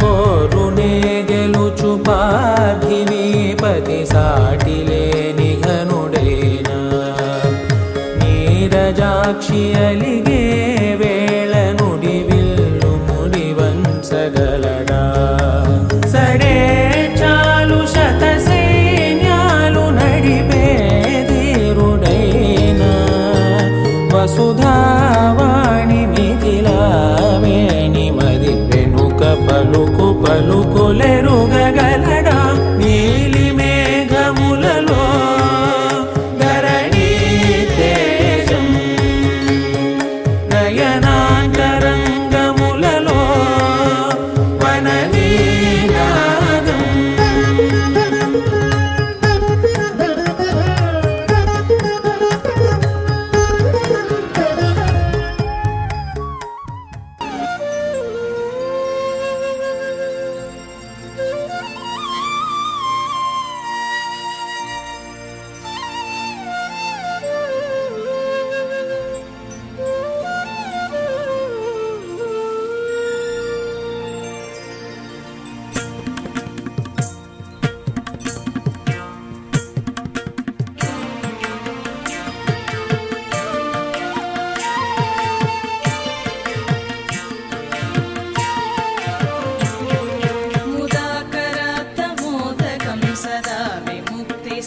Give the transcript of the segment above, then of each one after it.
పోరునే గెలుచు పార్థివీపతి సాటిలేని ఘనుడేనా నీరజాక్షి అలిగే వేళ నుడి విల్లు ముడివంచగలడా సడే చాలు శత సైన్యాలు నడిపే ధీరుడైనా వసుధావాణి మిథిలావేణి మది వెనుక పలుకు పలుకులెరుగగలడా నీలి మేఘములలో ధరణీ తేజం నయనాంతరంగములలో వననీనాదం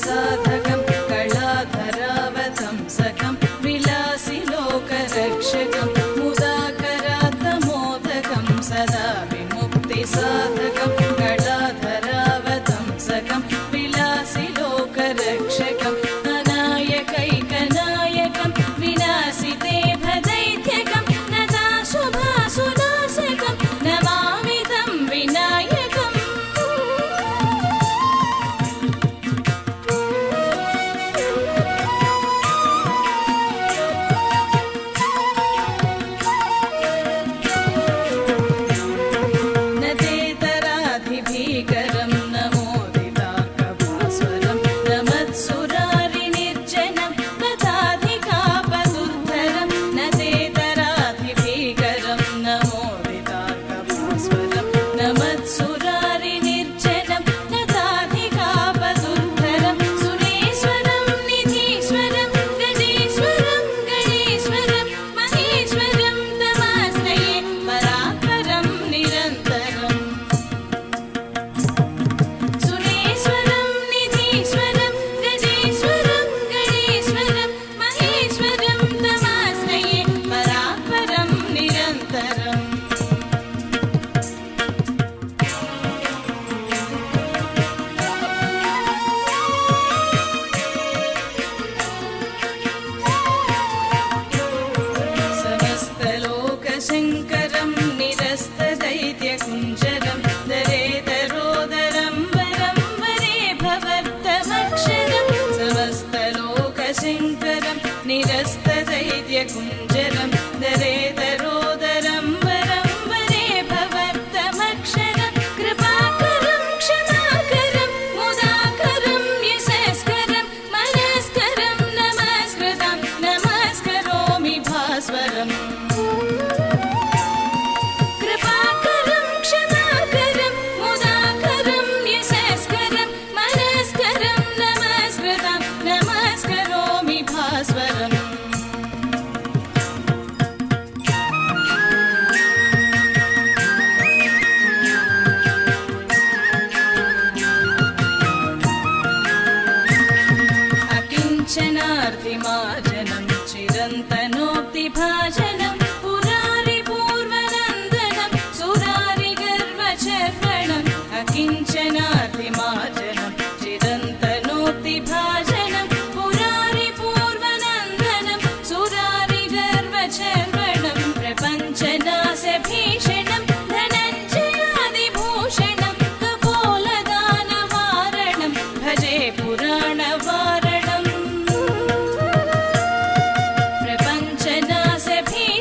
साधकं कलाधरावतंसकं विलासिलोकरक्षकं मुदाकरात्तमोदकं सदा विमुक्तिसाधकं कलाधरावतंसकं विलासिलोकरक्षकं अनायकैकनायकं विनाशिते भदैत्यकं नताशुभासुनाशकं नमामि तं विनायकम् भीकरं नमोदिताकभास्वरं नमत्सुरारिनिर्जनं नताधिकापदुद्धरं नतेतराधिभीकरं नमोदिताकभास्वरं नमत्सुरारिनिर्जनं नताधिकापदुद्धरं सुरेश्वरं निधीश्वरं गजेश्वरं गणेश्वरं महेश्वरं तमाश्रये परात्परं निरन्तरम् शङ्करं निरस्तदैत्यकुञ्जरं दरेदरोदरं वरं वरे भवर्तमक्षरं समस्तलोकशङ्करं निरस्तदैत्यकुञ्जरं दरेदरोदरं वरं वरे भवर्तमक्षरं कृपाकरं क्षमाकरं मुदाकरं यशस्करं मनस्करं नमस्कृतं नमस्करोमि भास्वरम् कृपाकरं क्षमाकरं मुदाकरं यशस्करं मनस्करं नमस्कृतं नमस्करोमि भास्वरम् अकिञ्चनार्तिमार्जनं चिरन्तनोक्तिभाजनं पुरारिपूर्वनन्दनं सुरारिगर्वचर्वणम् अकिञ्चनार्तिमार्जनं चिरन्तनोक्तिभाजनं पुरारिपूर्वनन्दनं सुरारिगर्वचर्वणं प्रपञ्चनाशभीषणं धनञ्जयादिभूषणं कपोलदानवारणं भजे पुराणवारणम् प्रपञ्चनाशभीषणं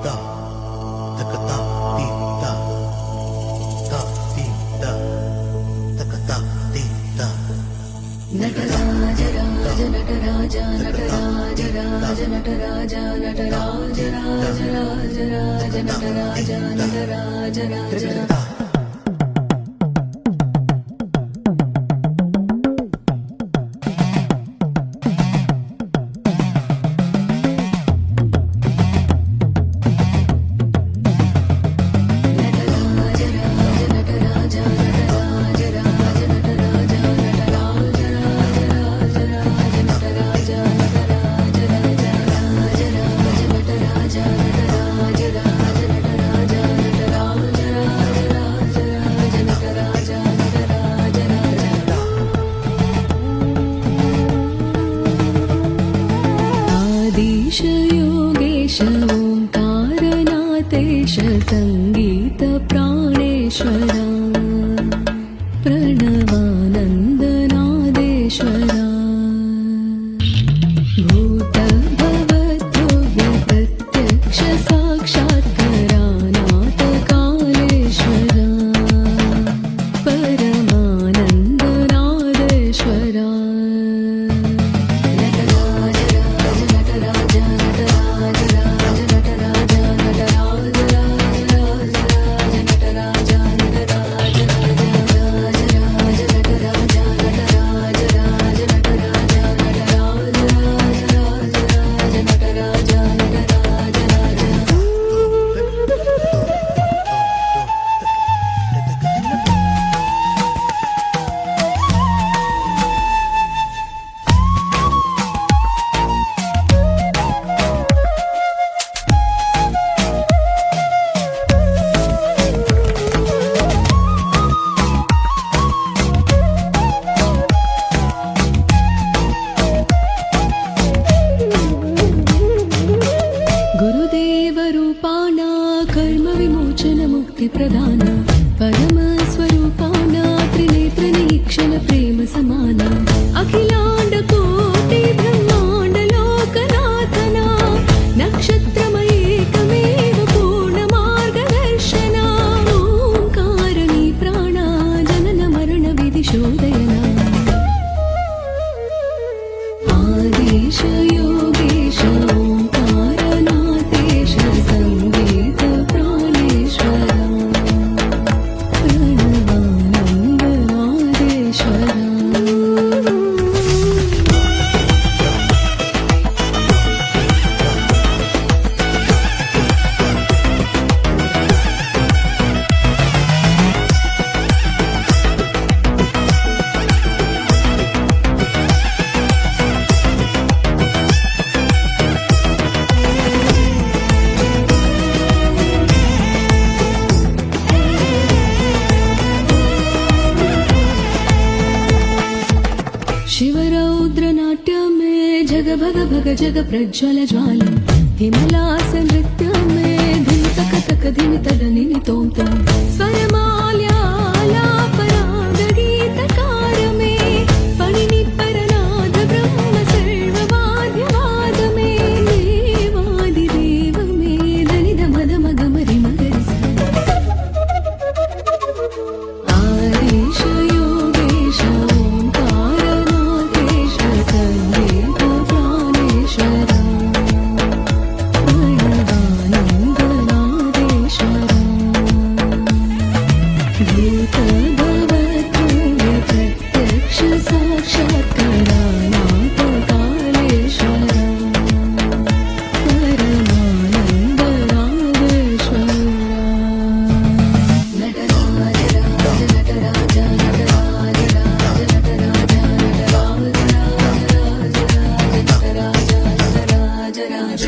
ta taka ta ti ta ti ta taka ta ti ta Nataraja రాజ నటరాజ నటరాజ రాజ నటరాజ నటరాజ రాజ రాజ రాజ నటరాజ నటరాజ రాజ योगेश ओंकारनाथेश संगीत प्राणेश्वरा प्रणवानन्दनादेश्वरा भूत भवद्भव्य प्रत्यक्ष साक्षात्कारानाथ कालेश्वरा परमानन्दनादेश्वरा गुरुदेवरूपाणा कर्म विमोचन मुक्ति प्रदान परम स्वरूपाणा त्रिनेत्रनीक्षण प्रेम समाना अखिलांड कोटि ब्रह्मांड लोकनाथना नक्षत्रमयेकमेव पूर्ण मार्गदर्शना ओंकारणी प्राणा जनन मरण विधिशोदयना आदेश योगेश ओंकारनाथेश संगीत प्राणेश्वरा प्रणवानन्दनादेश्वरा शिवरौद्रनाट्य में जग भग भग जग प्रज्वल ज्वालम हिमलास नृत्य में धिम तक तक धिम तद निनि तोम तोम स्वरमाल्यालापराग गीतकार में पणिनि परनाद ब्रह्म सर्ववाद्यवाद में देवादिदेव में धनि धम धम गमरि मगरि आदेश योगेश ओंकारनाथेश संगीत प्राणेश्वरा प्रणवानन्दनादेश्वरा भूत भवद्भव्य प्रत्यक्ष साक्षात्कारानाथ कालेश्वरा परमानन्दनादेश्वरा नटराज राज नटराज नटराज राज नटराज नटराज राज नटराज नटराज राज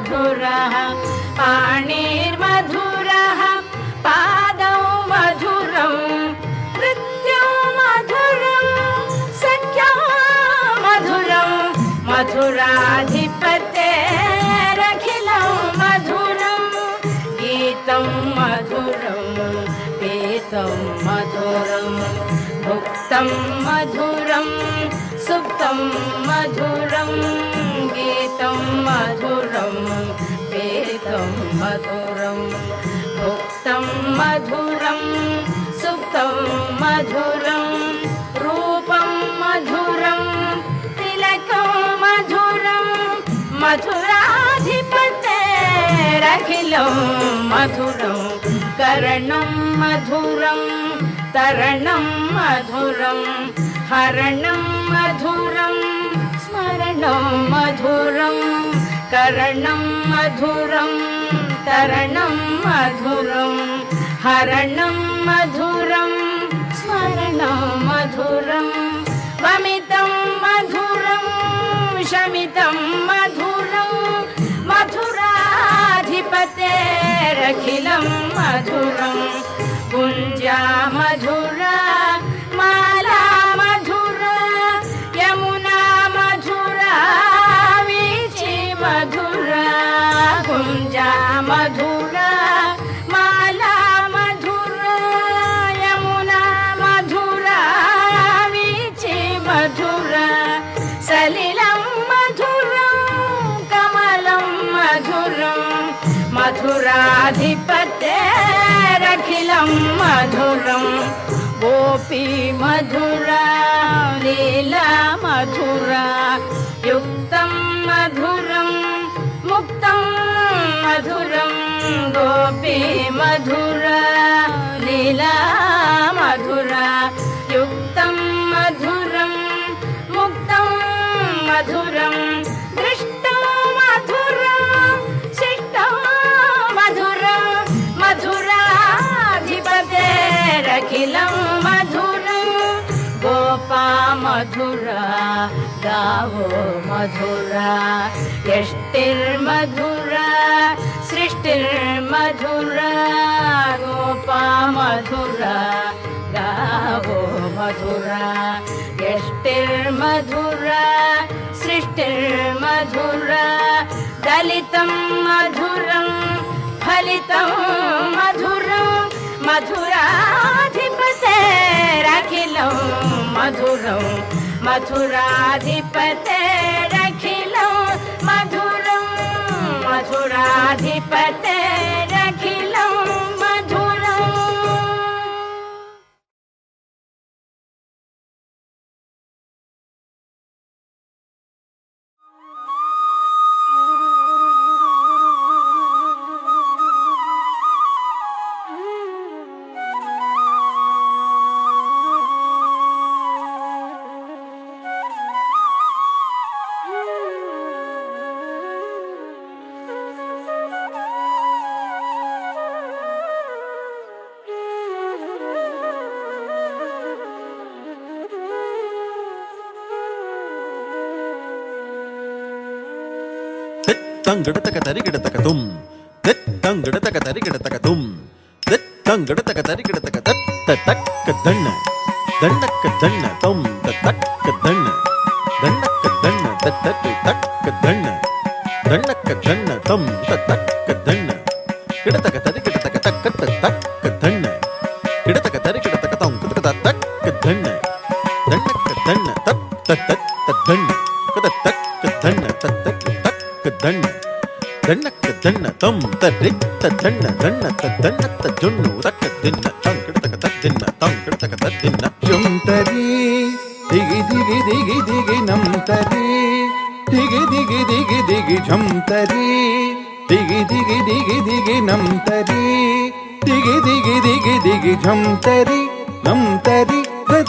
मधुरः पाणिर्मधुरः पादौ मधुरं नृत्यं मधुरं सख्यं मधुरं मधुराधिपतेरखिलं मधुरं गीतं मधुरं पीतं मधुरं भुक्तं मधुरं सुप्तं मधुरं गीतं मधुरं पीतं मधुरं भुक्तं मधुरं सुप्तं मधुरं रूपं मधुरं तिलकं मधुरं मधुराधिपतेरखिलं मधुरं कर्णं मधुरं तरणं मधुरं हरणं मधुरं स्मरणं मधुरं कर्णं मधुरं तरणं मधुरं हरणं मधुरं स्मरणं मधुरं वमितं मधुरं शमितं मधुरं मधुराधिपतेरखिलं मधुरं गुञ्जा मधुरा माला मधुरा यमुना मधुरा वीची मधुरा गुञ्जा मधुरा माला मधुरा यमुना मधुरा वीची मधुरा सलिलं मधुरं कमलं मधुरं मधुराधिपतेरखिलं मधुरं गोपी मधुरा लीला मधुरा युक्तं मधुरं मुक्तं मधुरं गोपी मधुरा लीला मधुरा युक्तं मधुरं मुक्तं मधुरं दृष्टं मधुरं शिष्टं मधुरं मधुराधिपतेरखिलं मधुरं गोपा मधुरा गावो मधुरा यष्टिर्मधुरा सृष्टिर्मधुरा गोपा मधुरा गावो मधुरा यष्टिर्मधुरा सृष्टिर्मधुरा दलितं मधुरं फलितं मधुरं मधुराधिपतेरखिलं मधुरं मधुराधिपतेरखिलं मधुरं मधुराधिपतेरखिलं मधुरम् ತಂಗಡತಕ ತರಿಗಿಡತಕ ತುಂ ತಂಗಡತಕ ತರಿಗಿಡತಕ ತುಂ ತಂಗಡತಕ ತರಿಗಿಡತಕ ತತ್ತ ತಕ್ಕ ದಣ್ಣ ದಣ್ಣಕ್ಕ ದಣ್ಣ ತುಂ ತಕ್ಕ ದಣ್ಣ ದಣ್ಣಕ್ಕ ದಣ್ಣ ತತ್ತ ತಕ್ಕ ದಣ್ಣ ದಣ್ಣಕ್ಕ ದಣ್ಣ ತುಂ ತಕ್ಕ ದಣ್ಣ ಗಿಡತಕ ತರಿಗಿಡತಕ ತಕ್ಕ ತಕ್ಕ ದಣ್ಣ ಗಿಡತಕ ತರಿಗಿಡತಕ ತುಂ ತಕ್ಕ ದಣ್ಣ ದಣ್ಣಕ್ಕ ದಣ್ಣ ತತ್ತ ದಣ್ಣ ತಕ್ಕ ದಣ್ಣ ತಕ್ಕ ದಣ್ಣ ದಣ್ಣಕ್ಕ ದಣ್ಣ ತಂ ತರಿತ್ತ ದಣ್ಣ ದಣ್ಣತ್ತ ದಣ್ಣತ್ತ ಜೊಣ್ಣು ತಕ್ಕ ದಿನ್ನ ತಂಕಡತಕ ತದ್ದಿನ್ನ ತಂಕಡತಕ ತದ್ದಿನ್ನ ಜೊಂತರಿ ದಿಗಿ ದಿಗಿ ದಿಗಿ ದಿಗಿ ನಮ್ತರಿ ದಿಗಿ ದಿಗಿ ದಿಗಿ ದಿಗಿ ಜೊಂತರಿ ದಿಗಿ ದಿಗಿ ದಿಗಿ ದಿಗಿ ನಮ್ತರಿ ದಿಗಿ ದಿಗಿ ದಿಗಿ ದಿಗಿ ಜೊಂತರಿ ನಮ್ತರಿ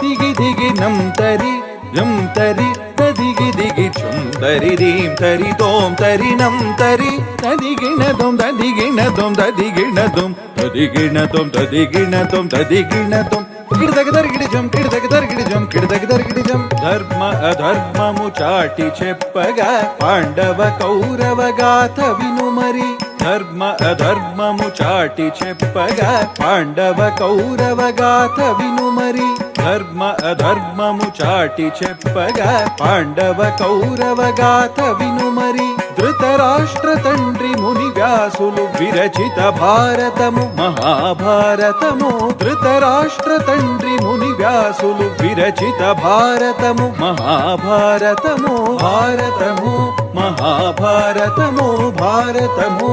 ದಿಗಿ ದಿಗಿ ನಮ್ತರಿ ಜೊಂತರಿ ದಿಗಿ ದಿಗಿ ಜೊಂತರಿ ದೀಂ ತರಿ ತೋಂ ತರಿ ನಮ್ ತರಿ ತದಿಗಿಣ ತೋಂ ತದಿಗಿಣ ತೋಂ ತದಿಗಿಣ ತೋಂ ತದಿಗಿಣ ತೋಂ ತದಿಗಿಣ ತೋಂ ತದಿಗಿಣ ತೋಂ కిడదగదరిగిడిజం కిడదగదరిగిడిజం కిడదగదరిగిడిజం ధర్మ అధర్మము చాటి చెప్పగా పాండవ కౌరవ గాథ వినుమరి ధర్మ అధర్మము చాటి చెప్పగా పాండవ కౌరవ గాథ వినుమరి ధర్మ అధర్మము చాటి చెప్పగా పాండవ కౌరవ గాథ వినుమరి ధృతరాష్ట్ర తండ్రి ముని వ్యాసులు విరచిత భారతము మహాభారతము ధృతరాష్ట్ర తండ్రి ముని వ్యాసులు విరచిత భారతము మహాభారతము భారతము మహాభారతము భారతము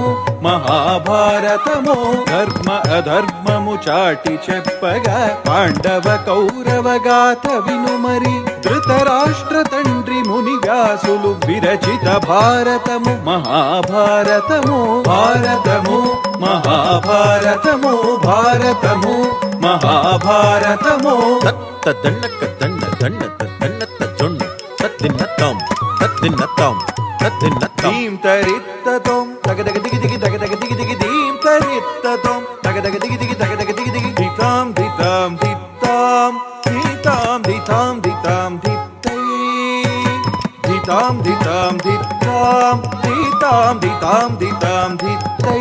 మహాభారతము ధర్మ అధర్మము చాటి చెప్పగా పాండవ కౌరవ గాథ వినుమరి ధృతరాష్ట్ర తండ్రి ముని వ్యాసులు విరచిత భారతము మహాభారతము భారతము మహాభారతము భారతము మహాభారతము తత్త దండక దండ దండ దండత జొన్న తత్తిన్నత్తం తత్తిన్నత్తం తత్తిన్నత్తం దీం తరిత్తతం తగదగ దిగి దిగి దగదగ దిగి దిగి దీం తరిత్తతం తగదగ దిగి దిగి దగదగ దిగి దిగి దితాం దితాం దిత్తాం దితాం దితాం దితాం దిత్తై దితాం దితాం దిత్తాం దితాం దితాం దితాం దిత్తై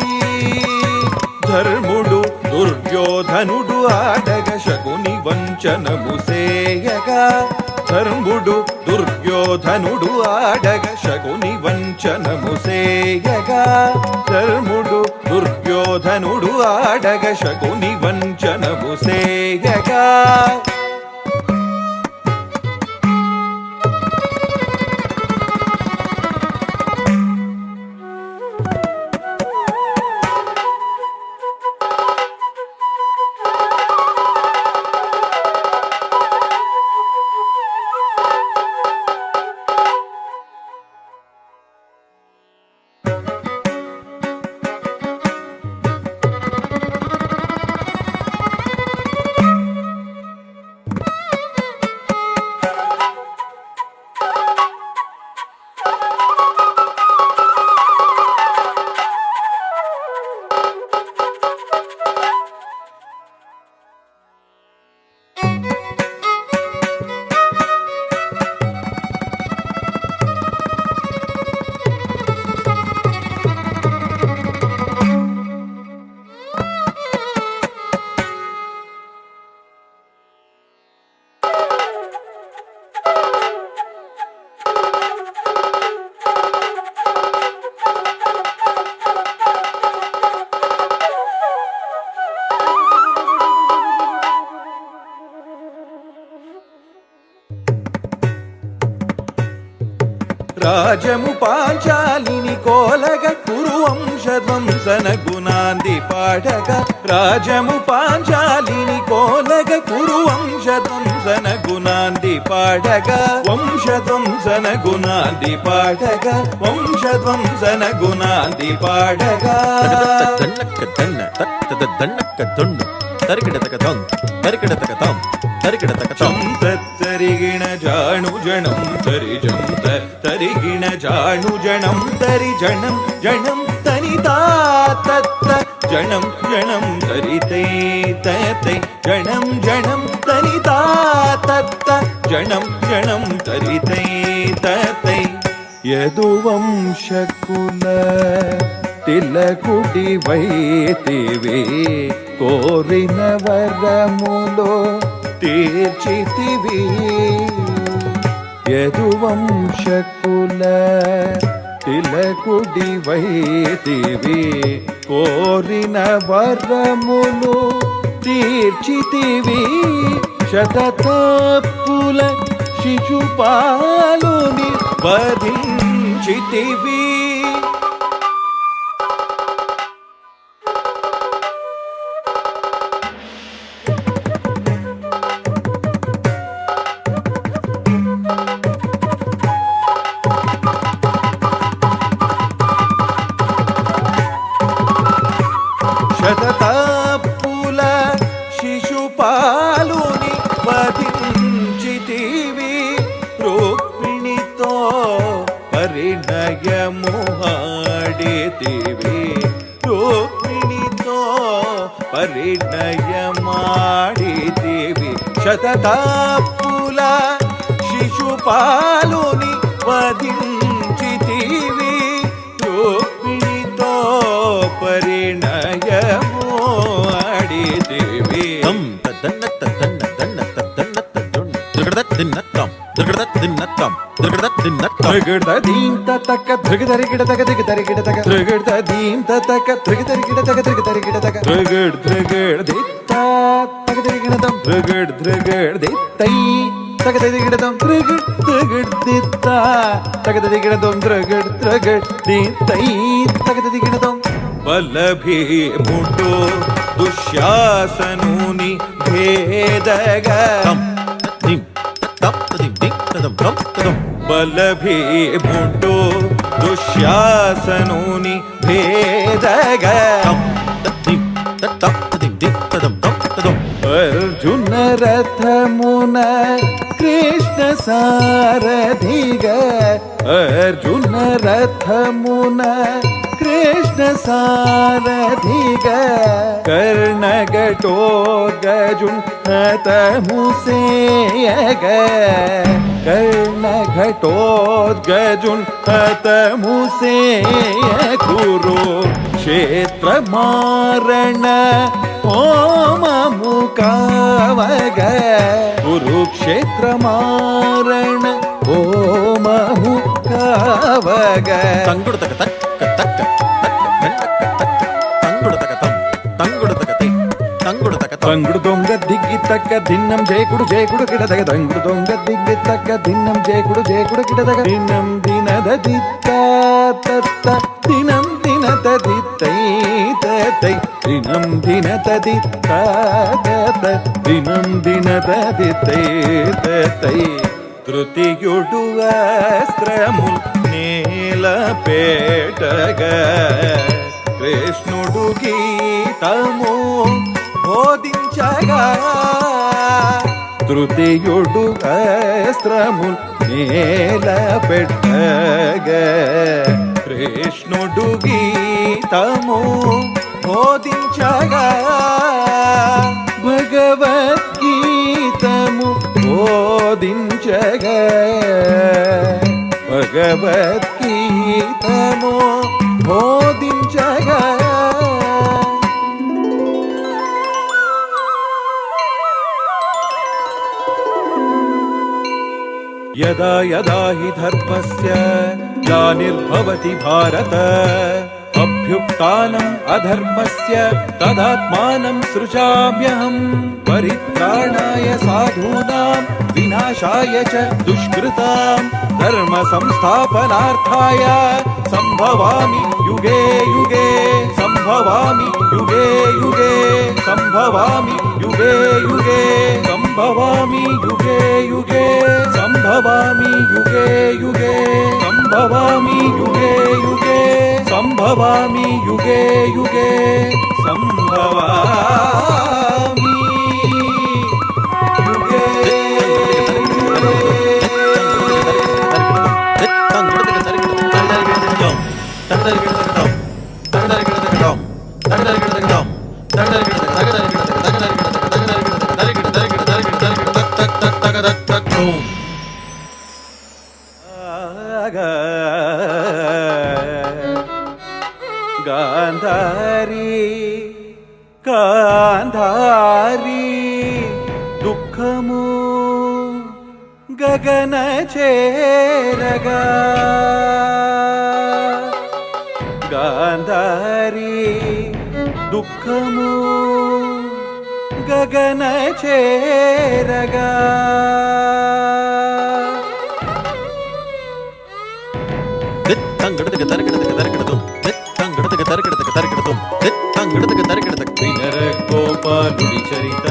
ధర్ముడు దుర్యోధనుడు ఆడగ శకుని వంచనము సేయగా ధర్ముడు దుర్యోధనుడు ఆడగ శకుని వంచనము సేయగా ధర్ముడు దుర్యోధనుడు ఆడగ శకుని వంచనము సేయగా రాజము పాంచాలిని కోలగ కురువంశధ్వంసన గుణాంది పాడగ రాజము పాంచాలిని కోలగ కురువంశధ్వంసన గుణాంది పాడగ వంశధ్వంసన గుణాంది పాడగ వంశధ్వంసన గుణాంది పాడగ దండక దండ తత్త దండక దొండు తరికిడతక దొంగ తరికిడతక తం తరికిడతక తం తరిగిణ జాణు జణం తరి జం తరిగిణ జాణు జణం తరి జణం జణం తని తత్త జణం జణం తరితై తై జణం జణం తని తత్త జణం జణం తరితై తై యదువంశకుల తిలకుడి వైతివి కోరిన వరములో తీర్చితివి యదువంశకుల తిలకుడి వైతివి కోరిన వరములు తీర్చితివి శతతప్పుల శిశుపాలుని వధించితివి శతతప్పుల శిశుపాలుని వధించితివి రుక్మిణితో పరిణయము ఆడితివి రుక్మిణితో పరిణయమాడితివి శతతాపుల శిశుపాలుని వధించితివి రుక్మిణితో పరిణయము ఆడితివి తం తదన్న తదన్న దన్న తదన్న తదన్న దుర్గదత్తిన్నత్తం దుర్గదత్తిన్నత్తం దుర్గదత్తిన్నత్తం త్రిగడదీం తతక త్రిగదరిగిడ తక దిగదరిగిడ తక త్రిగడదీం తతక త్రిగదరిగిడ తక త్రిగదరిగిడ తక త్రిగడ్ త్రిగడ్ దిత్త తక దిగడదం త్రిగడ్ త్రిగడ్ దిత్తై తక దిగడదం త్రిగడ్ త్రిగడ్ దిత్త తక దిగడదం త్రిగడ్ త్రిగడ్ దిత్తై తక దిగడదం బలభీముడు దుశ్శాసనుని భేదగా దిం తప్ తదిం దిం తదం తం తదం బలభీముడు దుశ్శాసనుని భేదగా తదిం తప్ తదిం దిం తదం తం తదం అర్జున రథమున కృష్ణ సారథిగా అర్జున రథమున కృష్ణ సారథిగా కర్ణఘటోద్గజున్ హతముసేయగా కర్ణఘటోద్గజున్ హతముసేయ కురు క్షేత్రమారణ హోమము కావగ కురుక్షేత్రమారణ హోమము కావగ తంగుడు తక తక్క తక్క తంగుడు తక తం తంగుడు తక తి తంగుడు తక తం తంగుడు దొంగ దిగ్గి తక్క దిన్నం జేకుడు జేకుడు కిడదగ తంగుడు దొంగ దిగ్గి తక్క దిన్నం జేకుడు జేకుడు కిడదగ దినం దినద దిత్త తత్త దినం దినత దిత్తై తై దినం దినత దిత్త తత్త దినం దినత దిత్తై తై తృతీయుడు అస్త్రము నేల పేటగా కృష్ణుడు గీతము బోధించగా తృతీయుడు అస్త్రము నేల పెట్టగా కృష్ణుడు గీతము బోధించగా భగవద్గీతము బోధించగా భగవద్గీతము బోధించగా యదా యదా హి ధర్మస్య గ్లానిర్భవతి భారత అభ్యుత్థానం అధర్మస్య తదాత్మానం సృజామ్యహం పరిత్రాణాయ సాధూనాం వినాశాయ చ దుష్కృతాం ధర్మ సంస్థాపనార్థాయ సంభవామి యుగే యుగే సంభవామి యుగే యుగే సంభవామి యుగే యుగే సంభవామి యుగే యుగే సంభవామి యుగే యుగే సంభవామి యుగే యుగే సంభవామి యుగే యుగే సంభవామి యుగే గాంధారి గాంధారి దుఃఖము గగన చేరగా గాంధారి దుఃఖము గగన చేరగా తంగడతక తరగడతక తరగడతం తంగడతక తరగడతక తరగడతం తంగడతక తరగడతక వినర గోపాలుడి చరిత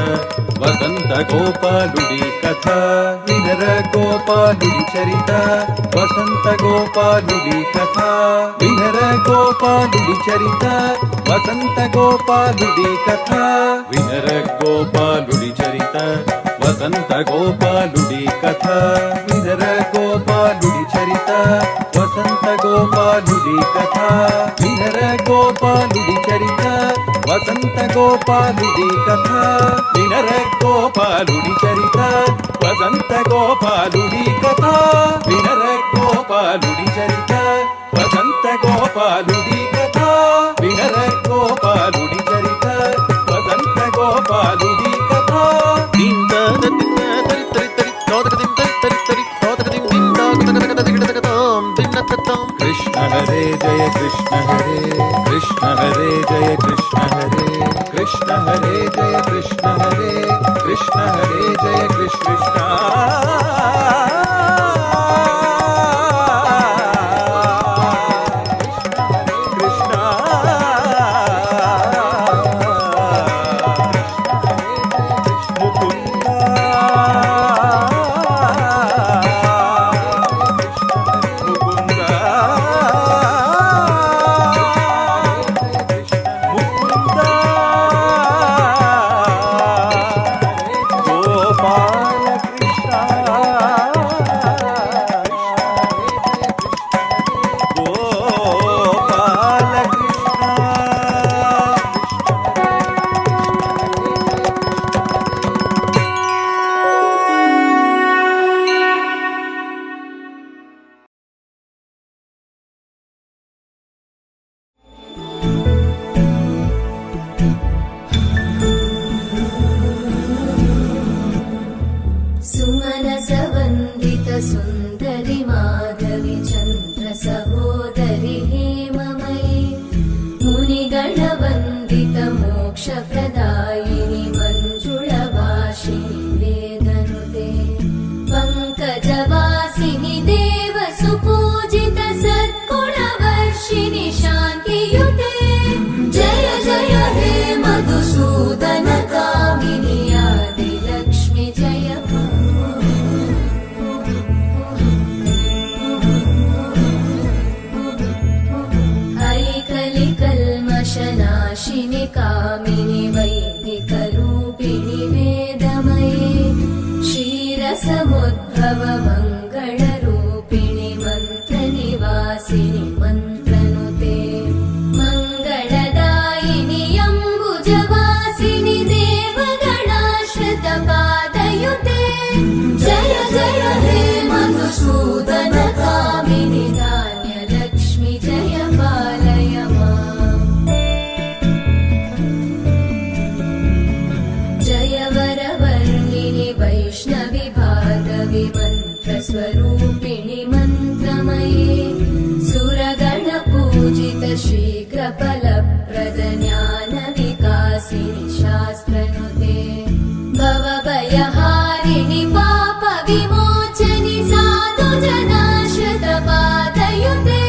వసంత గోపాలుడి కథ వినర గోపాలుడి చరిత వసంత గోపాలుడి కథ వినర గోపాలుడి చరిత వసంత గోపాలుడి కథ వినర గోపాలుడి చరిత వసంత గోపాలుడి కథ వినర గోపాలుడి చరిత వసంత గోపాలుడి కథ వినర గోపాలుడి చరిత వసంత గోపాలుడి కథ వినర గోపాలుడి చరిత వసంత గోపాలుడి కథ వినర గోపాలుడి చరిత వసంత గోపాలుడి కథ వినర గోపాలుడి చరిత వసంత గోపాలుడి కథ కృష్ణ హరే జయ కృష్ణ హరే కృష్ణ హరే జయ కృష్ణ హరే కృష్ణ హరే జయ కృష్ణ హరే కృష్ణ హరే జయ కృష్ణ सुमनसवन्दित सुन्दरि माधवि चन्द्र सहोदरि हेममयि मुनिगणवन्दित मोक्षप्रदायिनि मञ्जुळभाषिणि वेदनुते पङ्कजवासिनि देवसुपूजित सद्गुणवर्षिणि शान्तियुते जय जय हे मधुसूदन कामिनि आदिलक्ष्मि जय कल्मषनाशिनि कामिनि वैदिकरूपिणि वेदमये क्षीरसमुद्भव मङ्गलरूपिणि मन्त्रनिवासिनि मन्त्रनुते मङ्गलदायिनि अम्बुजवासिनि देवगणाश्रितपादयुते जय जय हे मधुसूदन कामिनि धान्यलक्ष्मि जय पालय वैष्णवि भागवि मन्त्रस्वरूपिणि मन्त्रमये सुरगणपूजित शीघ्रफलप्रद ज्ञानविकासिनि शास्त्रनुते भवभयहारिणि पापविमोचनि साधुजनाश्रितपादयुते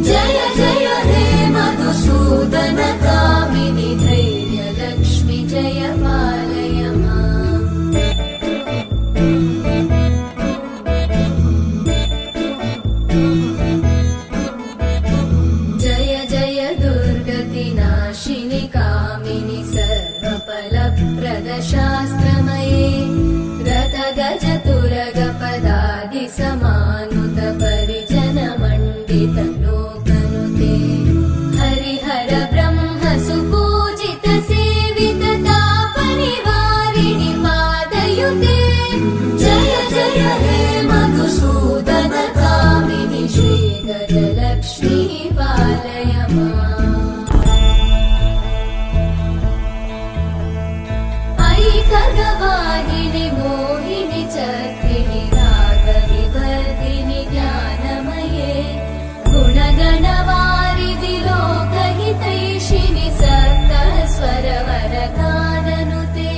जय जय हे मधुसूदन कामिनि धैर्यलक्ष्मि जय पालय जय जय दुर्गतिनाशिनि कामिनि सर्वफलप्रदशास्त्रमये रथगजतुरगपदादिसमानुत परिजनमण्डित लोकनुते हरिहर ब्रह्म सुपूजित सेवित तापनिवारिणि पादयुते जय जय हे मधुसूदन कामिनि श्रीगजलक्ष्मी पालय ऐकगवाहिनि मोहिनि चक्रिणि रागविवर्धिनि ज्ञानमये गुणगणवारिधि लोकहितैषिणि सप्तस्वरवरगाननुते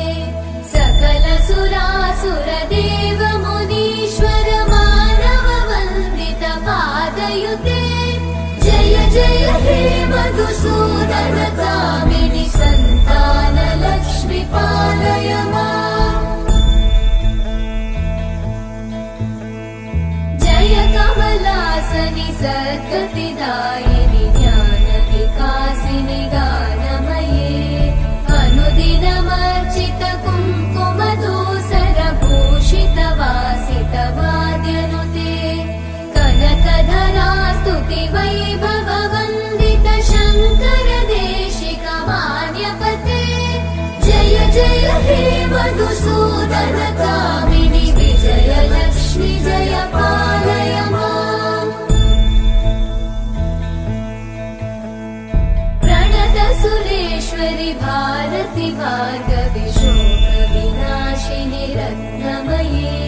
सकल सुरासुरदेव मुनीश्वर मानव वन्दित पादयुते जय जय हे मधुसूदन कामिनि सन्तान लक्ष्मि पालय जय कमलासनि सद्गतिदायिनि ज्ञानविकासिनि गानमये अनुदिनमर्चित कुङ्कुमधूसरभूषित वासित वाद्यनुते कनकधरा स्तुति वैभव वन्दित शङ्कर देशिक मान्यक मधुसूदन कामिनि विजयलक्ष्मि जय पालय माम् प्रणत सुरेश्वरि भारति भार्गवि शोक विनाशिनि रत्नमये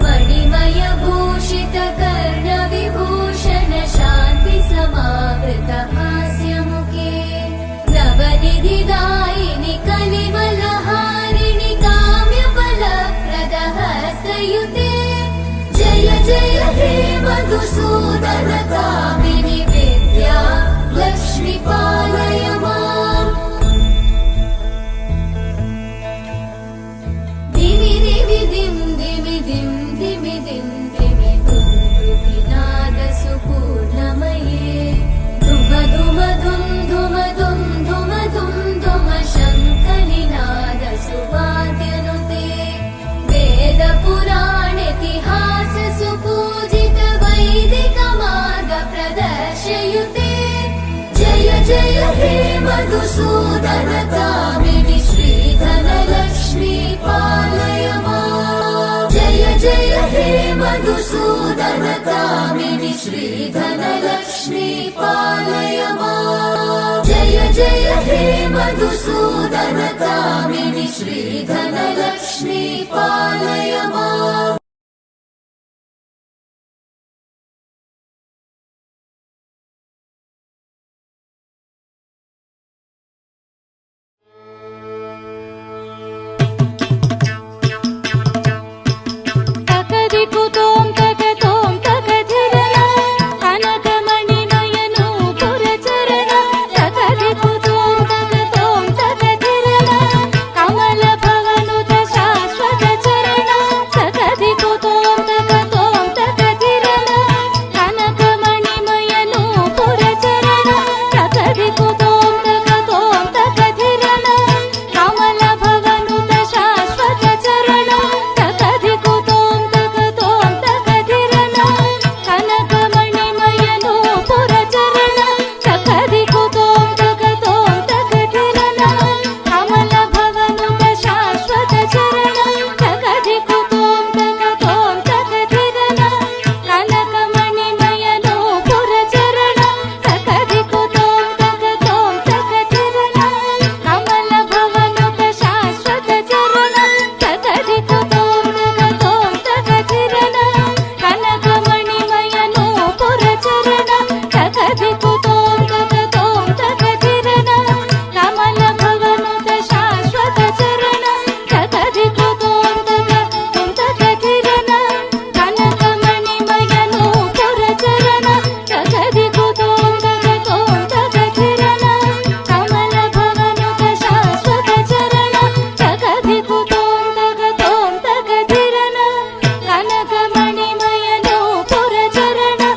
मणिमय भूषित कर्ण विभूषण शान्ति समावृत हास्यमुखे नवनिधिदायिनि कलिमलहारिणि काम्यफलप्रद हस्तयुते जय जय हे मधुसूदन कामिनि विद्या लक्ष्मि पालय माम् दिमि दिमि दिं दिमि दिं दिमि दिं दिमि दुन्दुभिनाद सुपूर्णमये धुम धुम धुम धुम धुम धुम धुम धुम शङ्खनिनाद सुवाद्यनुते वेद पुराणेतिहास सुपूजित वैदिक मार्ग प्रदर्शयुते जय जय हे मधुसूदन कामिनि श्रीधन लक्ष्मी पालय माम् जय जय हे मधुसूदन कामिनि श्रीधन लक्ष्मी पालय माम् जय जय हे मधुसूदन कामिनि श्रीधन लक्ष्मी पालय माम् तकदिकुतों तकतों तकधिरन कनकमणिमयनु पुरचरण तकदिकुतों तकतों तकधिरन कमलभवनुत शाश्वत चरण तकदिकुतों तकतों तकधिरन कनकमणिमयनु पुरचरण तकदिकुतों तकतों तकधिरन कमलभवनुत शाश्वत चरण तकदिकुतों तकतों तकधिरन कनकमणिमयनु पुरचरण तकदिकुतों तकतों तकधिरन कमलभवनुत शाश्वत चरण तकदिकुतों तकतों तकधिरन कनकमणिमयनु पुरचरण तकदिकुतों तकतों तकधिरन कमलभवनुत शाश्वत चरण तकदिकुतों तकतों तकधिरन कनकमणिमयनु पुरचरण तकदिकुतों तकतों तकधिरन कमलभवनुत शाश्वत चरण तकदिकुतों तकतों तकधिरन कनकमणिमयनु पुरचरण तकदिकुतों तकतों तकधिरन कमलभवनुत शाश्वत चरण तकदिकुतों तकतों तकधिरन कनकमणिमयनु पुरचरण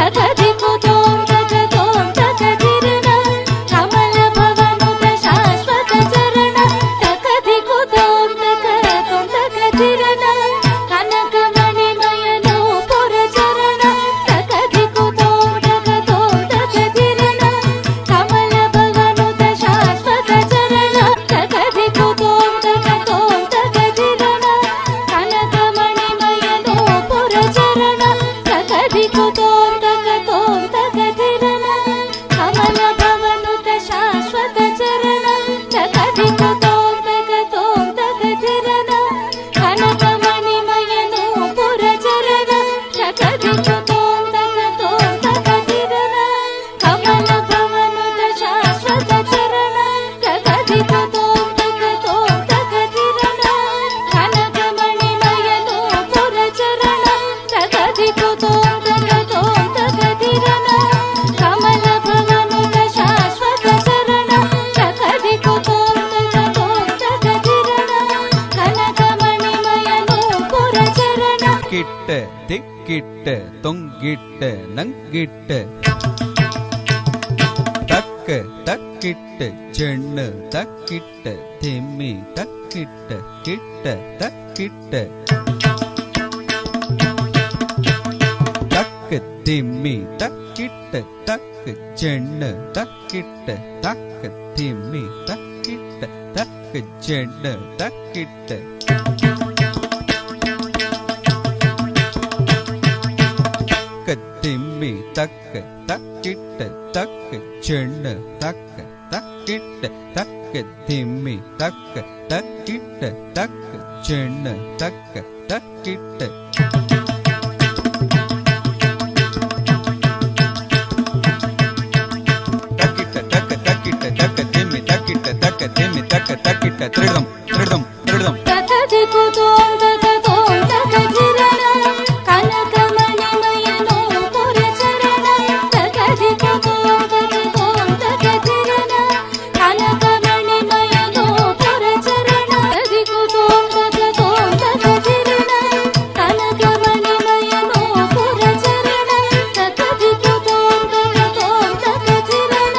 तकदिकुतों तकतों तकधिरन कमलभवनुत शाश्वत चरण तकदिकुतों तकतों तकधिरन कनकमणिमयनु पुरचरण तकदिकुतों तकतों तकधिरन कमलभवनुत शाश्वत चरण तकदिकुतों तकतों तकधिरन कनकमणिमयनु पुरचरण तकदिकुतों तकतों तकधिरन कमलभवनुत शाश्वत चरण तकदिकुतों तकतों तकधिरन कनकमणिमयनु पुरचरण तकदिकुतों तकतों तकधिरन कमलभवनुत शाश्वत चरण तकदिकुतों तकतों तकधिरन कनकमणिमयनु पुरचरण तकदिकुतों तकतों तकधिरन कमलभवनुत शाश्वत चरण तकदिकुतों तकतों तकधिरन कनकमणिमयनु पुरचरण கிட்ட திக்கிட்ட தொங்கிட்ட நங்கிட்ட தக்க தக்கிட்ட செண்ணு தக்கிட்ட திம்மி தக்கிட்ட கிட்ட தக்கிட்ட தக்கு திம்மி தக்கிட்ட தக்கு செண்ணு தக்கிட்ட தக்கு திம்மி தக்கிட்ட தக்க ചെണ്ണ് തക്കിട്ട് തിമ്മി തക്ക് തക്കിട്ട് തക്ക് ചെണ്ണ് തക്ക് തക്കിട്ട് തക്ക് തിമ്മി തക്ക് തക്കിട്ട് തക്ക് ചെണ്ണ് തക്ക് തക്കിട്ട് ത്രിടം ത്രിടം ത്രിടം ತಕದಿಕು ತೋಂತಕ ತೋಂತಕ ಧಿರಣ ಕನಕಮಣಿಮಯನೋ ಪುರಚರಣ ತಕದಿಕು ತೋಂತಕ ತೋಂತಕ ಧಿರಣ ಕನಕಮಣಿಮಯನೋ ಪುರಚರಣ ತಕದಿಕು ತೋಂತಕ ತೋಂತಕ ಧಿರಣ ಕನಕಮಣಿಮಯನೋ ಪುರಚರಣ ತಕದಿಕು ತೋಂತಕ ತೋಂತಕ ಧಿರಣ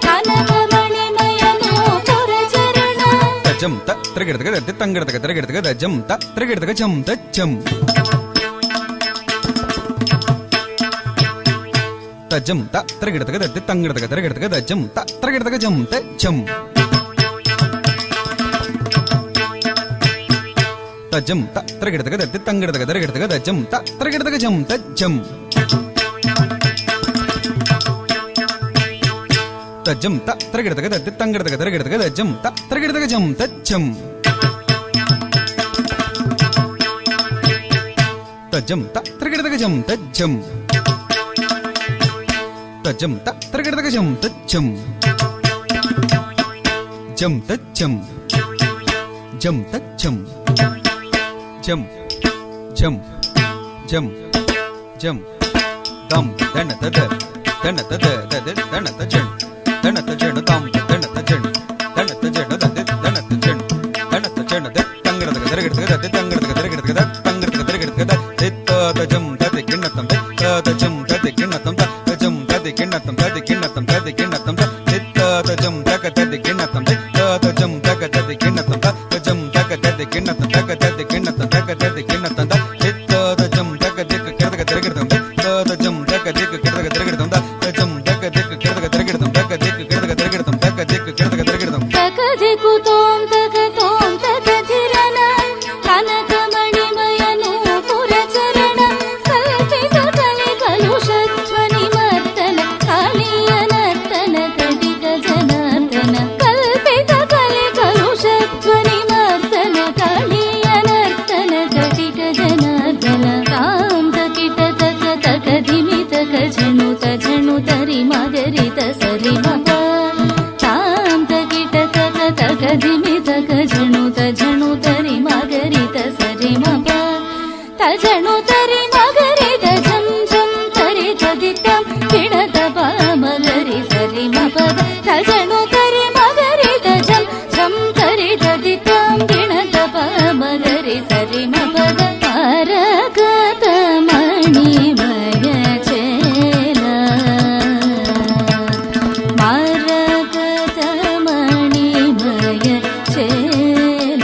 ಕನಕಮಣಿಮಯನೋ ಪುರಚರಣ ಜಂ ತ ತ್ರಿಗಿಡತಕ ತಂಗಿಡತಕ ತ್ರಿಗಿಡತಕ ಜಂ ತ ತ್ರಿಗಿಡತಕ ಜಂ ತ ಜಂ ತಜಂ ತ ತ್ರಿಗಿಡತಕ ತಂಗಿಡತಕ ತ್ರಿಗಿಡತಕ ಜಂ ತ ತ್ರಿಗಿಡತಕ ಜಂ ತ ಜಂ ತಜಂ ತ ತ್ರಿಗಿಡತಕ ತಂಗಿಡತಕ ತ್ರಿಗಿಡತಕ ಜಂ ತ ತ್ರಿಗಿಡತಕ ಜಂ ತ ಜಂ ತಜಂ ತ ತ್ರಿಗಿಡತಕ ತಂಗಿಡತಕ ತ್ರಿಗಿಡತಕ ಜಂ ತ ತ್ರಿಗಿಡತಕ ಜಂ ತ ಜಂ ತಜಂ ತ ತ್ರಿಗಿಡತಕ ಜಂ ತ ಜಂ ತಜಂ ತ ತ್ರಿಗಿಡತಕ ಜಂ ತ ಜಂ ಜಂ ತ ಜಂ ಜಂ ತ ಜಂ ಜಂ ಜಂ ಜಂ ಜಂ ದಂ ದಣ ತದ ದಣ ತದ ದದ ದಣ ತ ಜಂ ದಣ ತ ಜಣ ದಂ ದಣ ತ ಜಣ ದಣ ತ ಜಣ ದದ ದಣ ತ ಜಣ ದಣ ತ ಜಣ ದ ತಂಗಡದ ದರಗಡದ ದದ ತಂಗಡದ ದರಗಡದ ತಂಗಡದ ದರಗಡದ ದಿತ್ತ ತಜಂ ದದ ಕಿಣ್ಣತಂ ದದ ಜಂ ದದ ಕಿಣ್ಣತಂ ತಜಂ ದದ ಕಿಣ್ಣತಂ ದದ ಕಿಣ್ಣತಂ ದದ ಕಿಣ್ಣತಂ ದಿತ್ತ ತಜಂ ದಗ ದದ ಕಿಣ್ಣತಂ ದದ ಜಂ ದಗ ದದ ಕಿಣ್ಣತಂ ತಜಂ ದಗ ದದ ಕಿಣ್ಣತಂ ದಗ ದದ ಕಿಣ್ಣತಂ ದಗ ದದ ಕಿಣ್ಣತಂ ದಿತ್ತ ತಜಂ ದಗ ದಿಕ್ಕ ಕೆಡದ ದರಗಡದ ದದ ಜಂ ದಗ ದಿಕ್ಕ ಕೆಡದ ದರಗಡದ ತಜಂ ದಗ ದಿಕ್ಕ ಕೆಡದ ದರಗಡದ ದಗ ದಿಕ್ಕ ಕೆಡದ ದರಗಡದ ದಗ ದಿಕ್ಕ ಕೆಡದ ದರಗಡದ ತಕದಿಕು ತೋಂತಕ ತೋಂತಕ ಧಿರಣ ಕನಕಮಣಿಮಯನೋ ಪುರಚರಣ ಕಲ್ಪಿತ ಕಲಿ ಕಲುಷಧ್ವನಿ ಮರ್ತನ ಕಾಳಿಯ ನರ್ತನ ಕಟಿಕ ಜನಾರ್ದನ ಕಲ್ಪಿತ ಕಲಿ ಕಲುಷಧ್ವನಿ ಮರ್ತನ ಕಾಳಿಯ ನರ್ತನ ಕಟಿಕ ಜನಾರ್ದನ ಕಾಂತ ಕಿಟ ತಕ ತಕ ಧಿಮಿತ ಕಜನುತ ತರಿ ಮಗರಿತ ಸರಿ ಮಗ ತಾಂತ ಕಿಟ ತಕ ತಕ ಧಿಮಿತ ಕಜನುತ ತರಿ ಮಗರಿತ ಸರಿ ಮಗ ತಜನು ತರಿ ಮಗರಿತ ಜಂ ಜಂ ತರಿ ತದಿತಂ ಕಿಣತ ಪ ಮಗರಿ ಸರಿ ಮಗ ತಜನು ತರಿ ಮಗರಿತ ಜಂ ಜಂ ತರಿ ತದಿತಂ ಕಿಣತ ಪ ಮಗರಿ ಸರಿ ಮಗ ಪರಗತ ಮಣಿಮಯ ಚೇಲ ಮರಗತ ಮಣಿಮಯ ಚೇಲ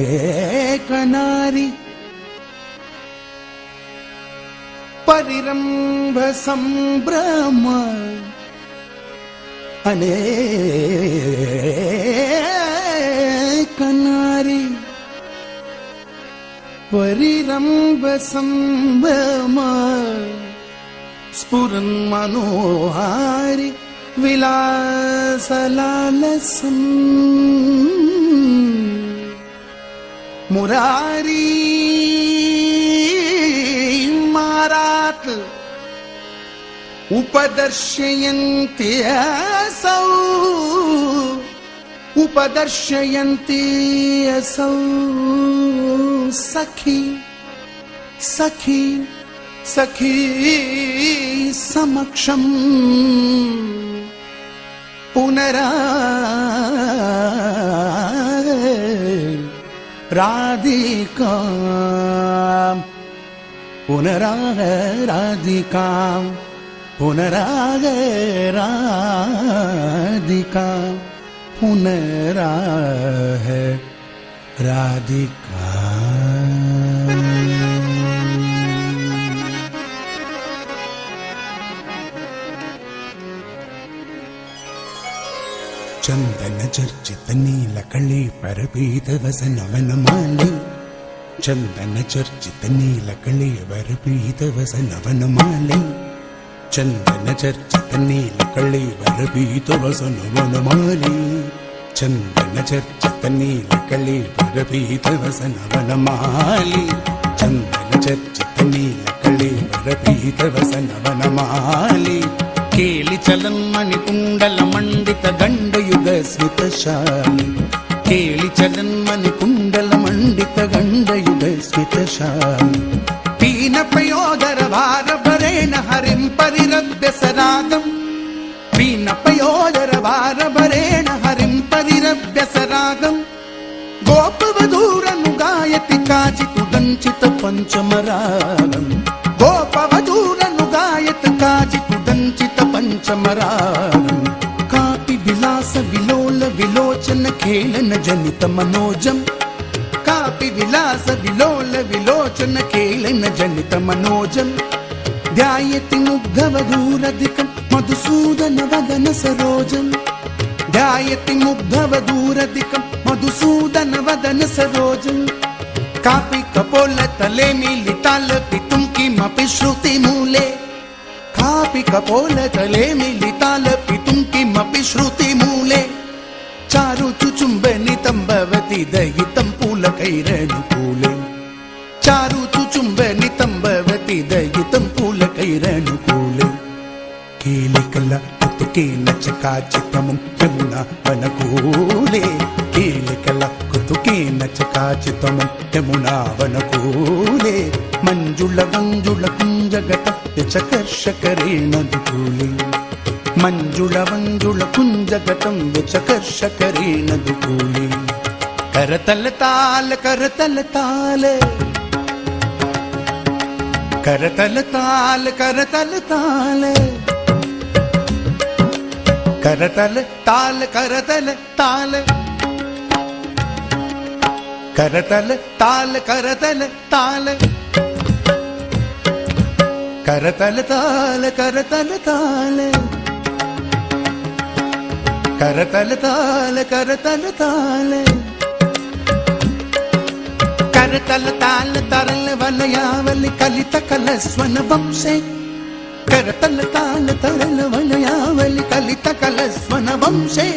ಅನೇಕ ನಾರಿ ಪರಿರಂಭ ಸಂಭ್ರಮ ಅನೇಕ ನಾರಿ ಪರಿರಂಭ ಸಂಭ್ರಮ ಸ್ಫುರನ್ ಮನೋಹಾರಿ ವಿಲಾಸಲಾಲಸಂ ಮುರಾರಿ ಮಾರಾತ್ उपदर्शयन्ति असौ सखी सखी सखी समक्षम् राधिका पुनराग राधिका पुनराग राधिका पुनराग राधिका चंदन चर्चित नील कली परपीत वसन वनमाली चंदन चर्चित नील कली परपीत वसन वनमाली चंदन चर्चित नील कली परपीत वसन वनमाली चंदन चर्चित नील कली परपीत वसन वनमाली चंदन चर्चित नील कली परपीत वसन वनमाली केली चलन्मणि कुंडल मंडित गंडयुग स्मितशाली केली चलन्मणि कुंडल मंडित गंडयुग स्मितशाली पीन पयोदर भार भरेण हरिं परिरभ्य सरागम् पीन पयोदर भार भरेण हरिं परिरभ्य सरागम् गोपवधूरनु गायति काचितु दंचित पंचमरागम् गोपवधूरनु गायति काचितु दंचित पंचमरागम् कापि विलास विलोल विलोचन खेलन जनित मनोजम् कापि विलास विलोल विलोचन खेलन जनित मनोजम् ध्यायति मुग्धवधूरधिकम् मधुसूदन वदन सरोजम् ध्यायति मुग्धवधूरधिकम् मधुसूदन वदन सरोजम् कापि कपोल तले मिलिताल पितुं किमपि श्रुति मूले कापि कपोल तले मिलिताल पितुं किमपि श्रुति मूले चारु चुचुम्बनितं भवति दयितं पूलकैरनुकूले चारु चुचुम्बनितं भवति दयितं पूलकैरनुकूले केलिकला कुतुकेन चकाचितमुं यमुना वनकूले केलिकला कुतुकेन चकाचितमुं यमुना वनकूले मंजुल वंजुल कुंजगत विचकर्षकरेण दुकूले मंजुल वंजुल कुंजगतं विचकर्षकरेण दुकूले करतल ताल करतल ताल करतल ताल करतल ताल करतल ताल करतल ताल करतल ताल करतल ताल करतल ताल करतल ताल करतल ताल करतल ताल करतल ताल तरल वलयावलि कलित कलस्वन वंशे करतल ताल तरल वलयावलि कलित कलस्वन वंशे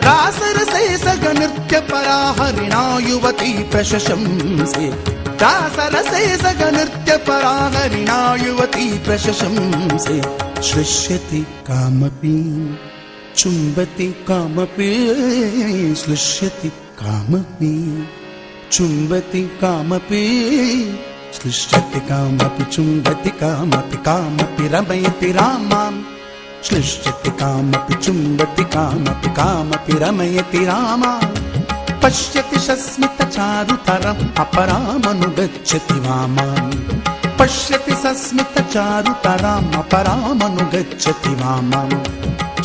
रासरसे सग नृत्य परा हरिणा युवती प्रशशंसे रासरसे सग नृत्य परा हरिणा युवती प्रशशंसे श्लिष्यति कामपि चुम्बति कामपि श्लिष्यति कामपि चुम्बति कामपि श्लिष्यति कामपि चुम्बति कामपि कामपि रमयति रामाम् श्लिष्यति कामपि चुम्बति कामपि कामपि रमयति रामाम् पश्यति सस्मित चारुतरम् अपरामनुगच्छति वामाम् पश्यति सस्मित चारुतराम् अपरामनुगच्छति वामाम्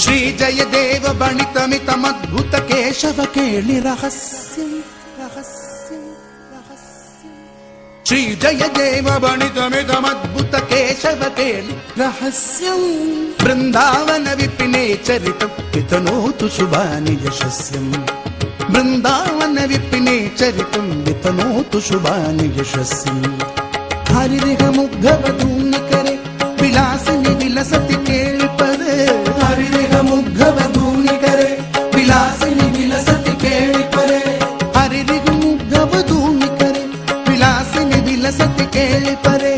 श्रीजयदेव बणितमितमद्भुत केशव केळि रहस्यम् श्रीजयदेव बणितमितमद्भुत केशव केळि रहस्यम् वृन्दावन विपिने चरितं वितनोतु शुभानि यशस्यम् वृन्दावन विपिने चरितं वितनोतु शुभानि यशस्यम् हरिरिह मुग्धवधूनिकरे विलासिनि विलसति केळिपरे हरिरिह मुग्धवधूनिकरे विलासिनि विलसति केळिपरे हरिरिह मुग्धवधूनिकरे विलासिनि विलसति केळिपरे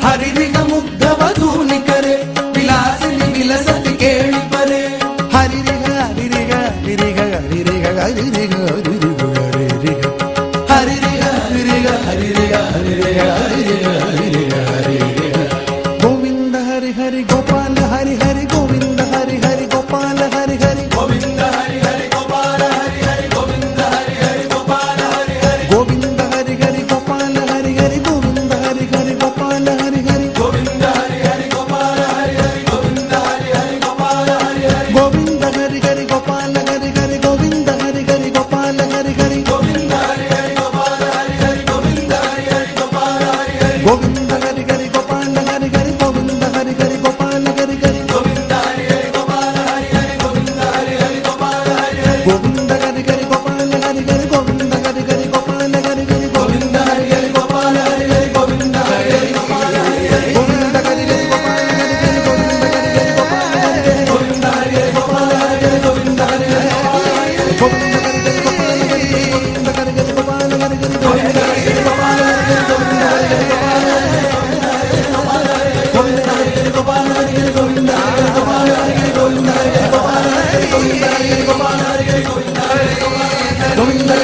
हरिरिह मुग्धवधूनिकरे विलासिनि विलसति केळिपरे हरिरिह हरिरिह हरिरिह हरिरिह हरिरिह हरिरिह हरिरिह हरिरिह हरिरिह हरिरिह हरिरिह हरिरिह गोविंद हरि हरि गोपाल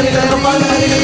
దని గమ పదని